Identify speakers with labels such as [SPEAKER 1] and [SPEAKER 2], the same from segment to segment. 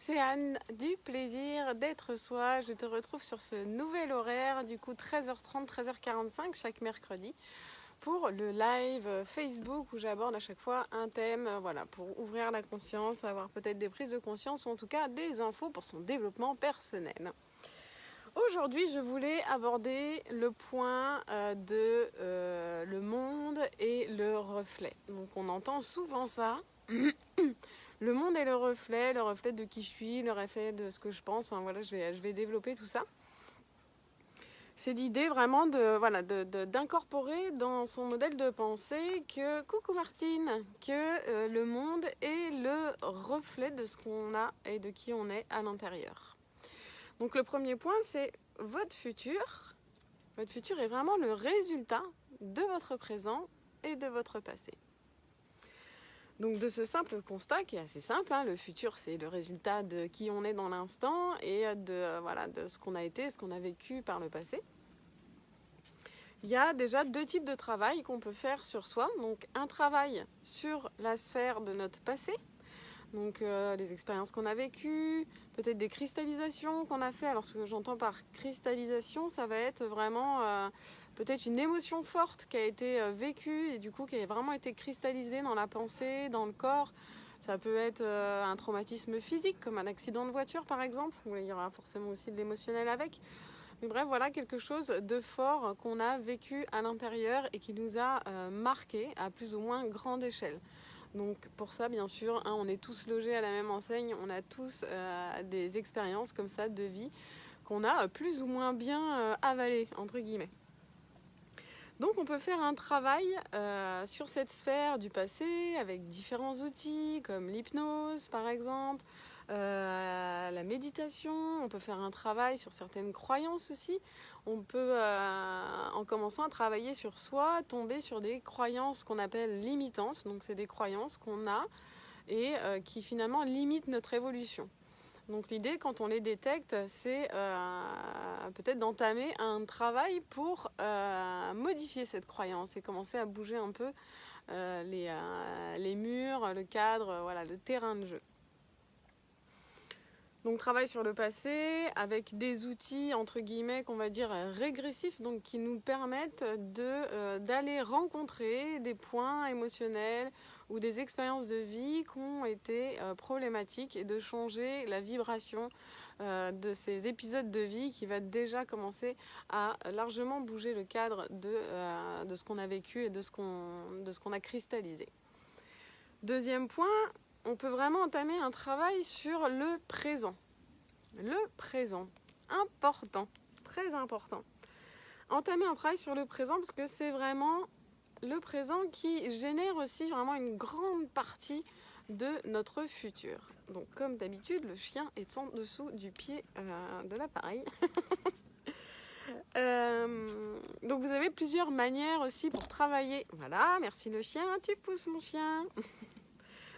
[SPEAKER 1] c'est Anne du plaisir d'être soi. Je te retrouve sur ce nouvel horaire, du coup 13h30, 13h45 chaque mercredi pour le live Facebook où j'aborde à chaque fois un thème, voilà, pour ouvrir la conscience, avoir peut-être des prises de conscience ou en tout cas des infos pour son développement personnel. Aujourd'hui, je voulais aborder le point de le monde et le reflet. Donc on entend souvent ça. Le monde est le reflet de qui je suis, le reflet de ce que je pense. Enfin, voilà, je vais développer tout ça. C'est l'idée vraiment d'incorporer dans son modèle de pensée que, coucou Martine, que le monde est le reflet de ce qu'on a et de qui on est à l'intérieur. Donc le premier point, c'est votre futur. Votre futur est vraiment le résultat de votre présent et de votre passé. Donc de ce simple constat qui est assez simple, le futur c'est le résultat de qui on est dans l'instant et de ce qu'on a été, ce qu'on a vécu par le passé. Il y a déjà deux types de travail qu'on peut faire sur soi. Donc un travail sur la sphère de notre passé, donc les expériences qu'on a vécues, peut-être des cristallisations qu'on a fait. Alors ce que j'entends par cristallisation, ça va être vraiment peut-être une émotion forte qui a été vécue et du coup qui a vraiment été cristallisée dans la pensée, dans le corps. Ça peut être un traumatisme physique comme un accident de voiture par exemple, où il y aura forcément aussi de l'émotionnel avec. Mais bref, voilà quelque chose de fort qu'on a vécu à l'intérieur et qui nous a marqué à plus ou moins grande échelle. Donc pour ça, bien sûr, on est tous logés à la même enseigne, on a tous des expériences comme ça de vie qu'on a plus ou moins bien avalées, entre guillemets. Donc on peut faire un travail sur cette sphère du passé avec différents outils comme l'hypnose par exemple, la méditation, on peut faire un travail sur certaines croyances aussi. On peut, en commençant à travailler sur soi, tomber sur des croyances qu'on appelle limitantes. Donc c'est des croyances qu'on a et qui finalement limitent notre évolution. Donc l'idée, quand on les détecte, c'est peut-être d'entamer un travail pour modifier cette croyance et commencer à bouger un peu les murs, le cadre, le terrain de jeu. Donc travail sur le passé avec des outils entre guillemets qu'on va dire régressifs, donc qui nous permettent d'aller rencontrer des points émotionnels ou des expériences de vie qui ont été problématiques et de changer la vibration de ces épisodes de vie qui va déjà commencer à largement bouger le cadre de ce qu'on a vécu et de ce qu'on a cristallisé. Deuxième point, on peut vraiment entamer un travail sur le présent. Le présent, important, très important. Entamer un travail sur le présent parce que c'est vraiment le présent qui génère aussi vraiment une grande partie de notre futur. Donc comme d'habitude, le chien est en dessous du pied de l'appareil. Donc vous avez plusieurs manières aussi pour travailler. Voilà, merci le chien, tu pousses mon chien.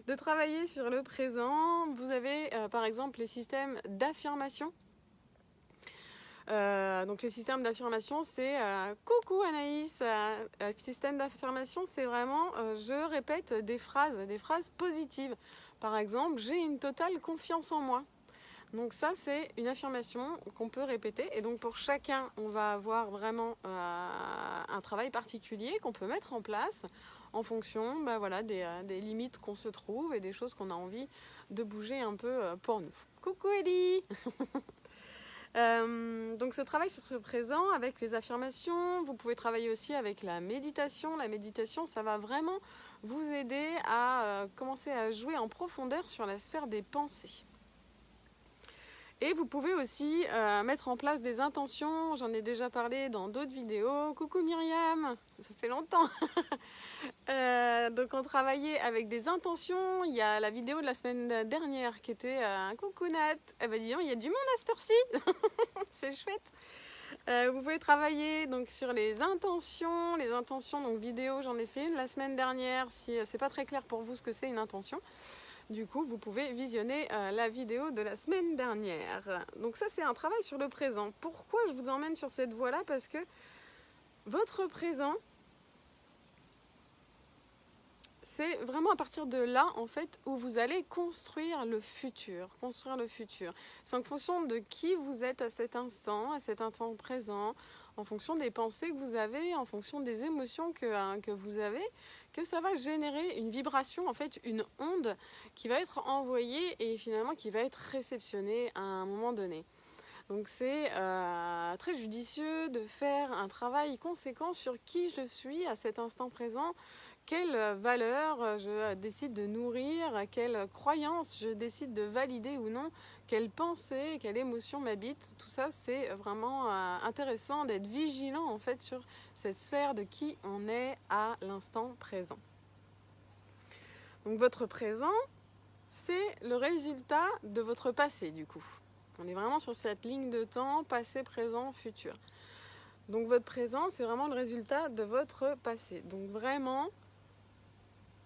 [SPEAKER 1] De travailler sur le présent. Vous avez par exemple les systèmes d'affirmation. Donc les systèmes d'affirmation, c'est coucou Anaïs. Le système d'affirmation, c'est vraiment je répète des phrases positives. Par exemple, j'ai une totale confiance en moi. Donc ça, c'est une affirmation qu'on peut répéter. Et donc pour chacun, on va avoir vraiment un travail particulier qu'on peut mettre en place en fonction des limites qu'on se trouve et des choses qu'on a envie de bouger un peu pour nous. Coucou Ellie. Donc ce travail sur ce présent avec les affirmations, vous pouvez travailler aussi avec la méditation. La méditation, ça va vraiment vous aider à commencer à jouer en profondeur sur la sphère des pensées. Et vous pouvez aussi mettre en place des intentions, j'en ai déjà parlé dans d'autres vidéos. Coucou Myriam, ça fait longtemps. Donc on travaillait avec des intentions. Il y a la vidéo de la semaine dernière qui était coucou Nat. Eh ben dis donc, il y a du monde à cette heure-ci. C'est chouette. Vous pouvez travailler donc sur les intentions. Les intentions, donc vidéo, j'en ai fait une la semaine dernière. Si c'est pas très clair pour vous ce que c'est une intention, du coup, vous pouvez visionner la vidéo de la semaine dernière. Donc ça, c'est un travail sur le présent. Pourquoi je vous emmène sur cette voie-là? Parce que votre présent, c'est vraiment à partir de là, en fait, où vous allez construire le futur. Construire le futur. C'est en fonction de qui vous êtes à cet instant présent, en fonction des pensées que vous avez, en fonction des émotions que vous avez, que ça va générer une vibration, en fait, une onde qui va être envoyée et finalement qui va être réceptionnée à un moment donné. Donc c'est très judicieux de faire un travail conséquent sur qui je suis à cet instant présent, quelles valeurs je décide de nourrir, quelles croyances je décide de valider ou non, quelles pensées, quelles émotions m'habitent. Tout ça, c'est vraiment intéressant d'être vigilant en fait sur cette sphère de qui on est à l'instant présent. Donc votre présent, c'est le résultat de votre passé du coup. On est vraiment sur cette ligne de temps, passé, présent, futur. Donc votre présent, c'est vraiment le résultat de votre passé. Donc vraiment,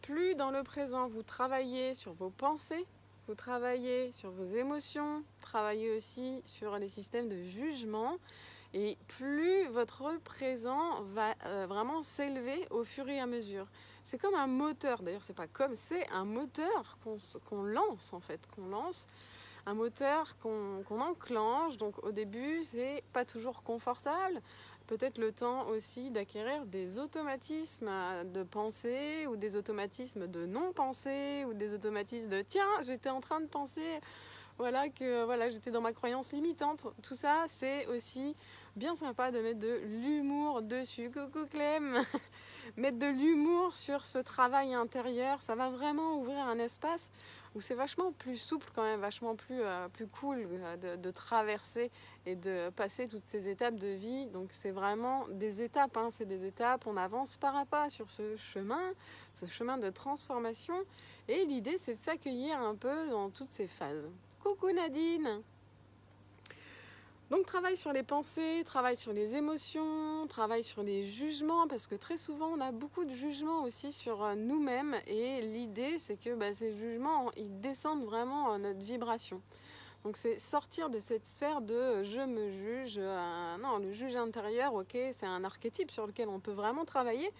[SPEAKER 1] plus dans le présent, vous travaillez sur vos pensées, vous travaillez sur vos émotions, travaillez aussi sur les systèmes de jugement, et plus votre présent va vraiment s'élever au fur et à mesure. C'est comme un moteur, d'ailleurs c'est un moteur qu'on lance en fait, un moteur qu'on enclenche. Donc au début, c'est pas toujours confortable. Peut-être le temps aussi d'acquérir des automatismes de pensée ou des automatismes de non-pensée ou des automatismes de tiens, j'étais en train de penser que j'étais dans ma croyance limitante. Tout ça, c'est aussi bien sympa de mettre de l'humour dessus. Coucou Clem. Mettre de l'humour sur ce travail intérieur, ça va vraiment ouvrir un espace où c'est vachement plus souple quand même, vachement plus cool de traverser et de passer toutes ces étapes de vie. Donc c'est vraiment des étapes, c'est des étapes, on avance pas à pas sur ce chemin de transformation. Et l'idée, c'est de s'accueillir un peu dans toutes ces phases. Coucou Nadine! Donc travail sur les pensées, travail sur les émotions, travail sur les jugements, parce que très souvent on a beaucoup de jugements aussi sur nous-mêmes, et l'idée c'est que ces jugements, ils descendent vraiment notre vibration. Donc c'est sortir de cette sphère de je me juge, non, le juge intérieur, ok, c'est un archétype sur lequel on peut vraiment travailler.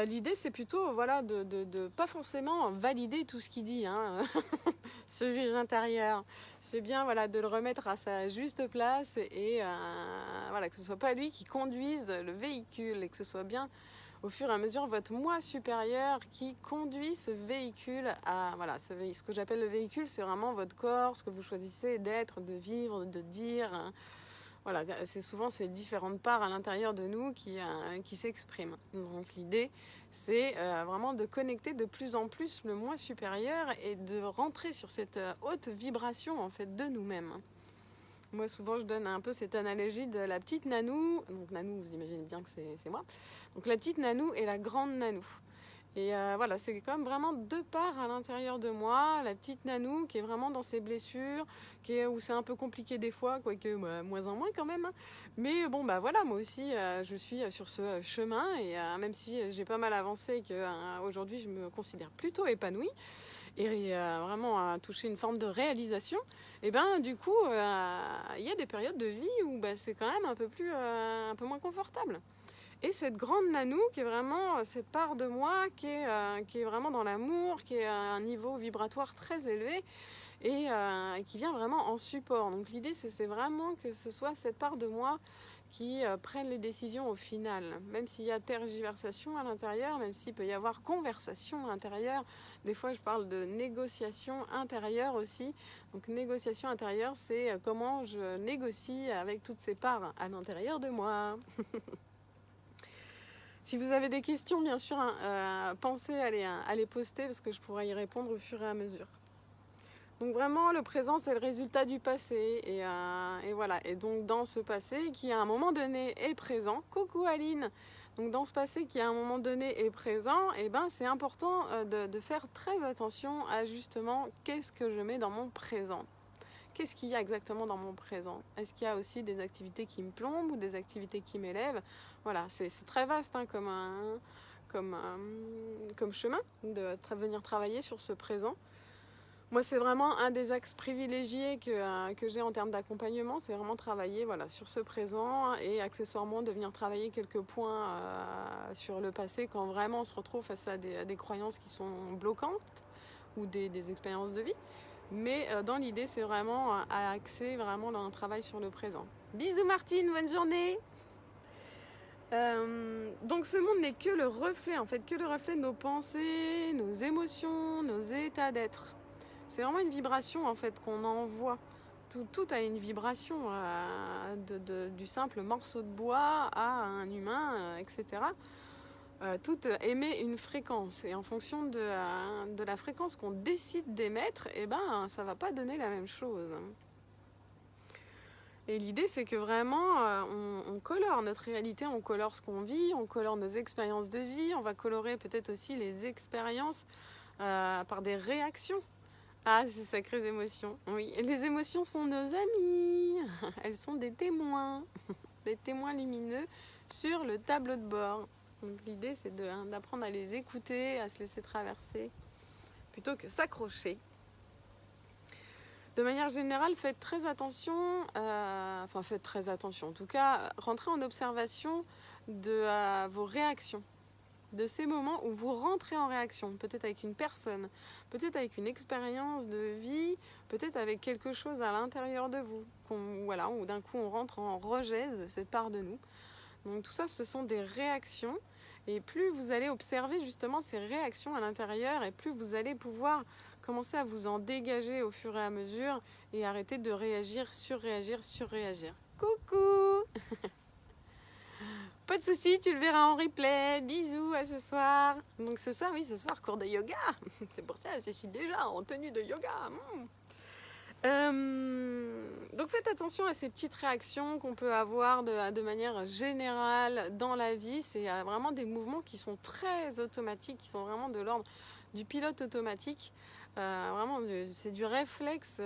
[SPEAKER 1] L'idée c'est plutôt de pas forcément valider tout ce qu'il dit, ce juge intérieur. C'est bien de le remettre à sa juste place et que ce soit pas lui qui conduise le véhicule, et que ce soit bien au fur et à mesure votre moi supérieur qui conduit ce véhicule à ce que j'appelle le véhicule, c'est vraiment votre corps, ce que vous choisissez d'être, de vivre, de dire. C'est souvent ces différentes parts à l'intérieur de nous qui s'expriment. Donc l'idée, c'est vraiment de connecter de plus en plus le moi supérieur et de rentrer sur cette haute vibration en fait de nous-mêmes. Moi, souvent, je donne un peu cette analogie de la petite Nanou. Donc Nanou, vous imaginez bien que c'est moi. Donc la petite Nanou et la grande Nanou. Et c'est comme vraiment deux parts à l'intérieur de moi. La petite Nanou qui est vraiment dans ses blessures, où c'est un peu compliqué des fois, quoique moins en moins quand même. Mais moi aussi, je suis sur ce chemin. Et même si j'ai pas mal avancé, qu'aujourd'hui je me considère plutôt épanouie, et vraiment toucher une forme de réalisation, et du coup, il y a des périodes de vie où c'est quand même un peu moins confortable. Et cette grande Nanou qui est vraiment cette part de moi qui est vraiment dans l'amour, qui est à un niveau vibratoire très élevé et qui vient vraiment en support. Donc l'idée, c'est vraiment que ce soit cette part de moi qui prenne les décisions au final. Même s'il y a tergiversation à l'intérieur, même s'il peut y avoir conversation à l'intérieur. Des fois, je parle de négociation intérieure aussi. Donc négociation intérieure, c'est comment je négocie avec toutes ces parts à l'intérieur de moi. Si vous avez des questions, bien sûr, pensez à les poster parce que je pourrai y répondre au fur et à mesure. Donc vraiment, le présent, c'est le résultat du passé. Et voilà. Et donc, dans ce passé qui, à un moment donné, est présent. Coucou Aline. Donc, dans ce passé qui, à un moment donné, est présent, c'est important de faire très attention à justement qu'est-ce que je mets dans mon présent. Qu'est-ce qu'il y a exactement dans mon présent? Est-ce qu'il y a aussi des activités qui me plombent ou des activités qui m'élèvent? Voilà, c'est très vaste comme chemin de venir travailler sur ce présent. Moi, c'est vraiment un des axes privilégiés que j'ai en termes d'accompagnement, c'est vraiment travailler voilà, sur ce présent et accessoirement de venir travailler quelques points sur le passé quand vraiment on se retrouve face à des croyances qui sont bloquantes ou des expériences de vie. Mais dans l'idée, c'est vraiment à axer vraiment dans un travail sur le présent. Bisous Martine, bonne journée. Donc ce monde n'est que le reflet, en fait, que le reflet de nos pensées, nos émotions, nos états d'être. C'est vraiment une vibration en fait qu'on envoie. Tout a une vibration, du simple morceau de bois à un humain, etc. Tout émet une fréquence et en fonction de la fréquence qu'on décide d'émettre, eh ben, ça ne va pas donner la même chose. Et l'idée, c'est que vraiment, on colore notre réalité, on colore ce qu'on vit, on colore nos expériences de vie, on va colorer peut-être aussi les expériences par des réactions. Ah, ces sacrées émotions. Oui, et les émotions sont nos amies. Elles sont des témoins lumineux sur le tableau de bord. Donc l'idée, c'est d'apprendre à les écouter, à se laisser traverser, plutôt que s'accrocher. De manière générale, faites très attention, faites très attention. En tout cas, rentrez en observation de vos réactions, de ces moments où vous rentrez en réaction, peut-être avec une personne, peut-être avec une expérience de vie, peut-être avec quelque chose à l'intérieur de vous, où d'un coup on rentre en rejet de cette part de nous. Donc tout ça, ce sont des réactions, et plus vous allez observer justement ces réactions à l'intérieur, et plus vous allez pouvoir commencer à vous en dégager au fur et à mesure, et arrêter de réagir, surréagir. Coucou. Pas de soucis, tu le verras en replay. Bisous, à ce soir. Donc ce soir, cours de yoga. C'est pour ça que je suis déjà en tenue de yoga. Donc faites attention à ces petites réactions qu'on peut avoir de manière générale dans la vie. C'est vraiment des mouvements qui sont très automatiques, qui sont vraiment de l'ordre du pilote automatique. Vraiment, c'est du réflexe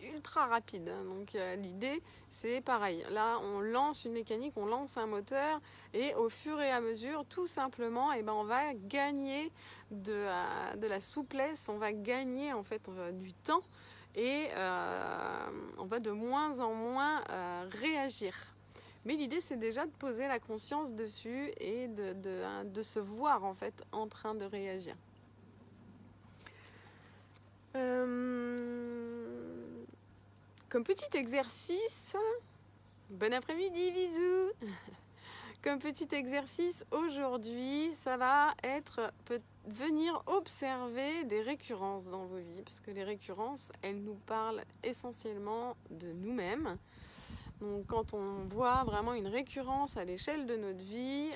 [SPEAKER 1] ultra rapide. Donc l'idée, c'est pareil. Là, on lance une mécanique, on lance un moteur, et au fur et à mesure, tout simplement, on va gagner de la souplesse, on va gagner en fait du temps, et on va de moins en moins réagir. Mais l'idée, c'est déjà de poser la conscience dessus et de se voir en fait en train de réagir. Comme petit exercice, bon après-midi, bisous. Comme petit exercice aujourd'hui, ça va être venir observer des récurrences dans vos vies, parce que les récurrences, elles nous parlent essentiellement de nous-mêmes. Donc quand on voit vraiment une récurrence à l'échelle de notre vie,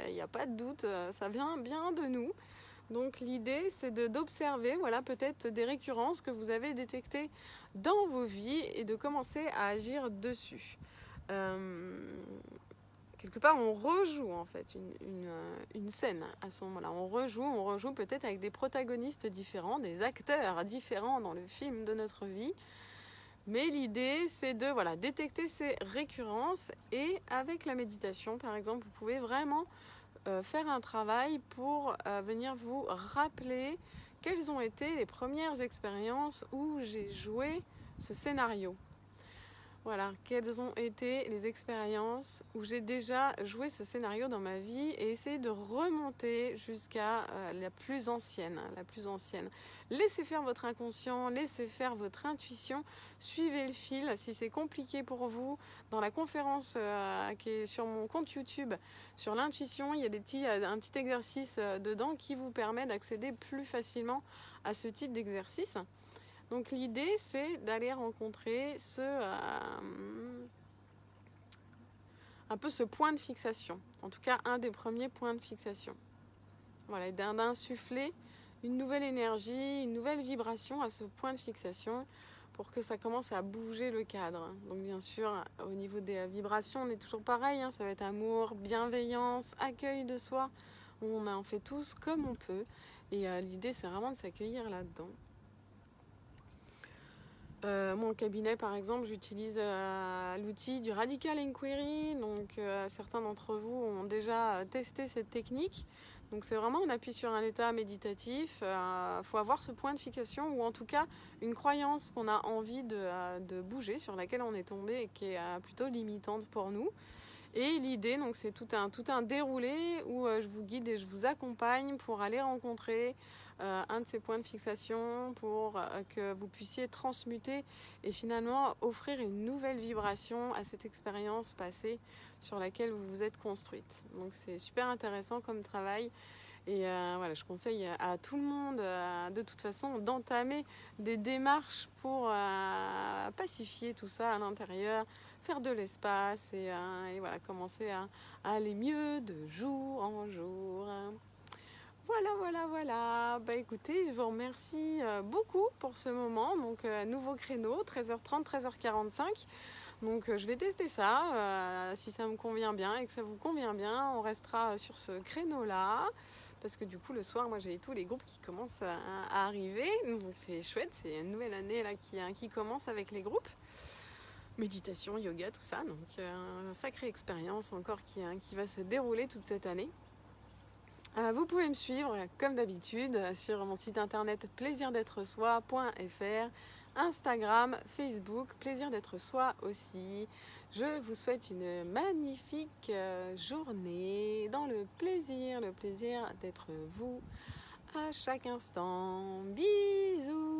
[SPEAKER 1] il n'y a pas de doute, ça vient bien de nous. Donc l'idée, c'est d'observer peut-être des récurrences que vous avez détectées dans vos vies et de commencer à agir dessus. Quelque part, on rejoue en fait une scène à ce moment-là. On rejoue peut-être avec des protagonistes différents, des acteurs différents dans le film de notre vie. Mais l'idée, c'est de détecter ces récurrences, et avec la méditation, par exemple, vous pouvez vraiment faire un travail pour venir vous rappeler quelles ont été les premières expériences où j'ai joué ce scénario. Voilà, quelles ont été les expériences où j'ai déjà joué ce scénario dans ma vie, et essayer de remonter jusqu'à la plus ancienne. Laissez faire votre inconscient, laissez faire votre intuition, suivez le fil. Si c'est compliqué pour vous, dans la conférence qui est sur mon compte YouTube sur l'intuition, il y a un petit exercice dedans qui vous permet d'accéder plus facilement à ce type d'exercice. Donc l'idée, c'est d'aller rencontrer un peu ce point de fixation. En tout cas, un des premiers points de fixation. Voilà, d'insuffler une nouvelle énergie, une nouvelle vibration à ce point de fixation pour que ça commence à bouger le cadre. Donc bien sûr, au niveau des vibrations, on est toujours pareil. Ça va être amour, bienveillance, accueil de soi. On en fait tous comme on peut. Et l'idée, c'est vraiment de s'accueillir là-dedans. Moi, en cabinet, par exemple, j'utilise l'outil du Radical Inquiry. Donc, certains d'entre vous ont déjà testé cette technique. Donc c'est vraiment on appuie sur un état méditatif. Faut avoir ce point de fixation ou en tout cas une croyance qu'on a envie de bouger, sur laquelle on est tombé et qui est plutôt limitante pour nous. Et l'idée, donc, c'est tout un déroulé où je vous guide et je vous accompagne pour aller rencontrer un de ces points de fixation pour que vous puissiez transmuter et finalement offrir une nouvelle vibration à cette expérience passée sur laquelle vous vous êtes construite. Donc c'est super intéressant comme travail. Et voilà, je conseille à tout le monde, de toute façon, d'entamer des démarches pour pacifier tout ça à l'intérieur, faire de l'espace et voilà, commencer à aller mieux de jour en jour. Voilà. Bah écoutez, je vous remercie beaucoup pour ce moment. Donc nouveau créneau, 13h30, 13h45. Donc je vais tester ça. Si ça me convient bien et que ça vous convient bien, on restera sur ce créneau-là. Parce que du coup, le soir, moi, j'ai tous les groupes qui commencent à arriver. Donc c'est chouette, c'est une nouvelle année là qui commence avec les groupes. Méditation, yoga, tout ça. Donc une sacrée expérience encore qui va se dérouler toute cette année. Vous pouvez me suivre comme d'habitude sur mon site internet plaisirdêtre-soi.fr, Instagram, Facebook, Plaisir d'être soi aussi. Je vous souhaite une magnifique journée dans le plaisir d'être vous à chaque instant. Bisous!